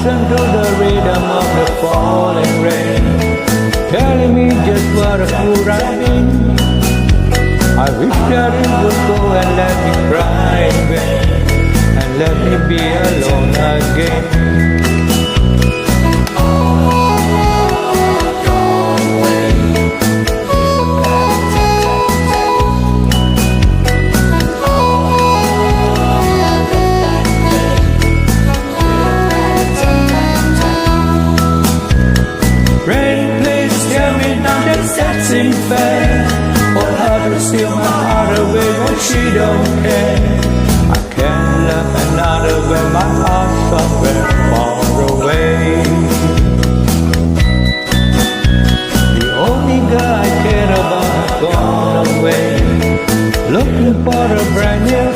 listen to the rhythm of the falling rain, telling me just what a fool I've been. I wish that it would go and let me cry in vain, and let me be alone again. That's ain't fair. For her to steal my heart away when she don't care. I can't love another when my heart's somewhere far away. The only guy I care about has gone away, looking for a brand new